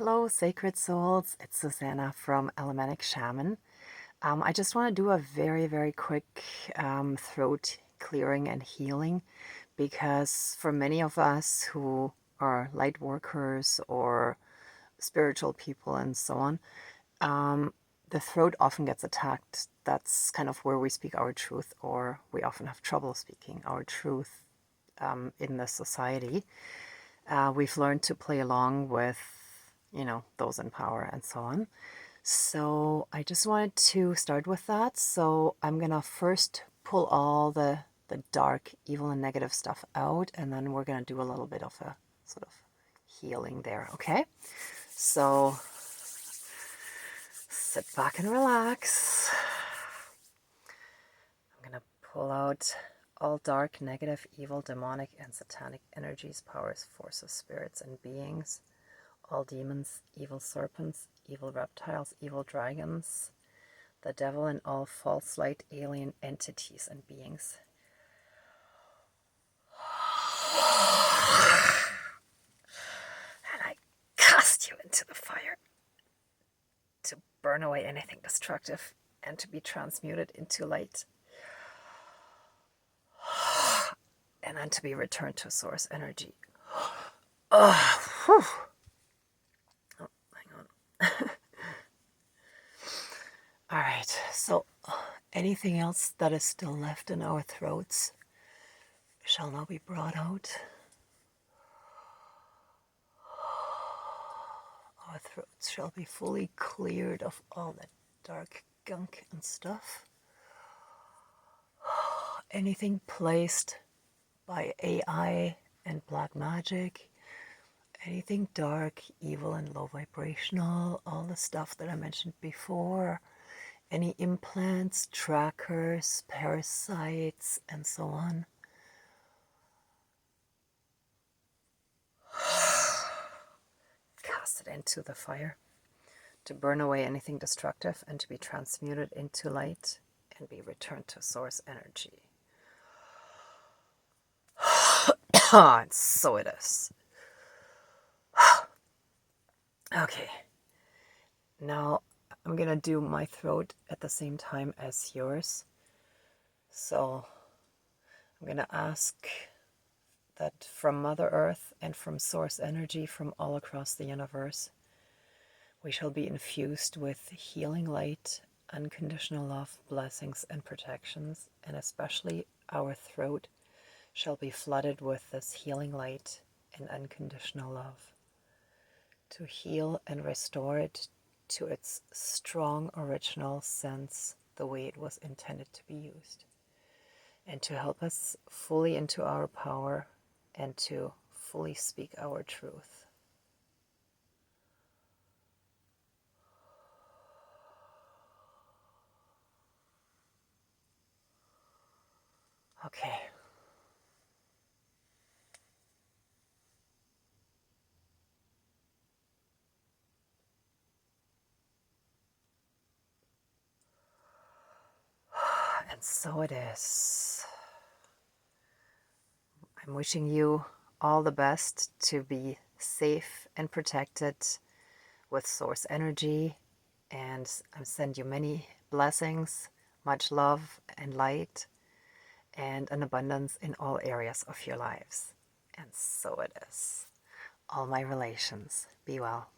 Hello, sacred souls. It's Susanna from Elementic Shaman. I just want to do a very quick throat clearing and healing because for many of us who are light workers or spiritual people and so on, the throat often gets attacked. That's kind of where we speak our truth, or we often have trouble speaking our truth in this society. We've learned to play along with, those in power and so on. So I just wanted to start with that. So I'm gonna first pull all the dark, evil, and negative stuff out, and then we're gonna do a little bit of a sort of healing there, okay? So sit back and relax. I'm gonna pull out all dark, negative, evil, demonic, and satanic energies, powers, forces, spirits, and beings, all demons, evil serpents, evil reptiles, evil dragons, the devil, and all false light alien entities and beings. And I cast you into the fire to burn away anything destructive and to be transmuted into light. And then to be returned to source energy. Oh, hang on. All right, so anything else that is still left in our throats shall now be brought out. Our throats shall be fully cleared of all that dark gunk and stuff. Anything placed by AI and black magic, anything dark, evil, and low vibrational, all the stuff that I mentioned before, any implants, trackers, parasites, and so on. Cast it into the fire to burn away anything destructive and to be transmuted into light and be returned to source energy. And so it is. Okay. Now I'm gonna do my throat at the same time as yours. So I'm gonna ask that from Mother Earth and from source energy from all across the universe, we shall be infused with healing light, unconditional love, blessings, and protections, and especially our throat shall be flooded with this healing light and unconditional love to heal and restore it to its strong original sense, the way it was intended to be used, and to help us fully into our power and to fully speak our truth. Okay. And so it is. I'm wishing you all the best to be safe and protected with source energy, and I send you many blessings, much love and light, and an abundance in all areas of your lives. And so it is. All my relations, be well.